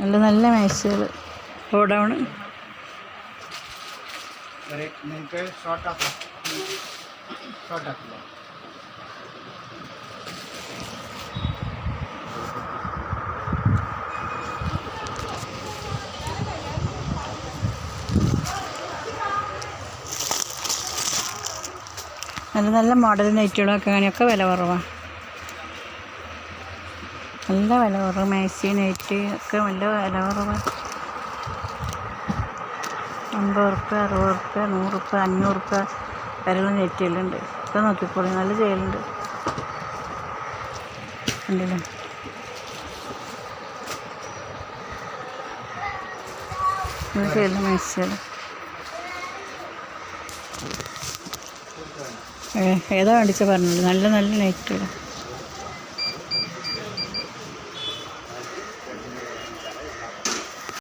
നല്ല നല്ല മാക്സികൾ ഗോഡൗണ്. നല്ല നല്ല മോഡൽ നൈറ്റുകളൊക്കെ അങ്ങനെയൊക്കെ വില കുറവാണ്. നല്ല വില കുറവ്. മാക്സി നൈറ്റ് ഒക്കെ നല്ല വില കുറവാണ്. 50 റുപ്യ, 60 റുപ്യ, 100 റുപ്യ, 500 റുപ്യ വരെയുള്ള നെറ്റുകളുണ്ട്. ഒക്കെ നോക്കിക്കോളി, നല്ല ചെയ്യലുണ്ട്. ഉണ്ടല്ലോ നല്ല ചെയ്യല് മാക്സികൾ. ഏതാ വേണ്ടിച്ച പറഞ്ഞത്? നല്ല നല്ല നൈറ്റുകൾ.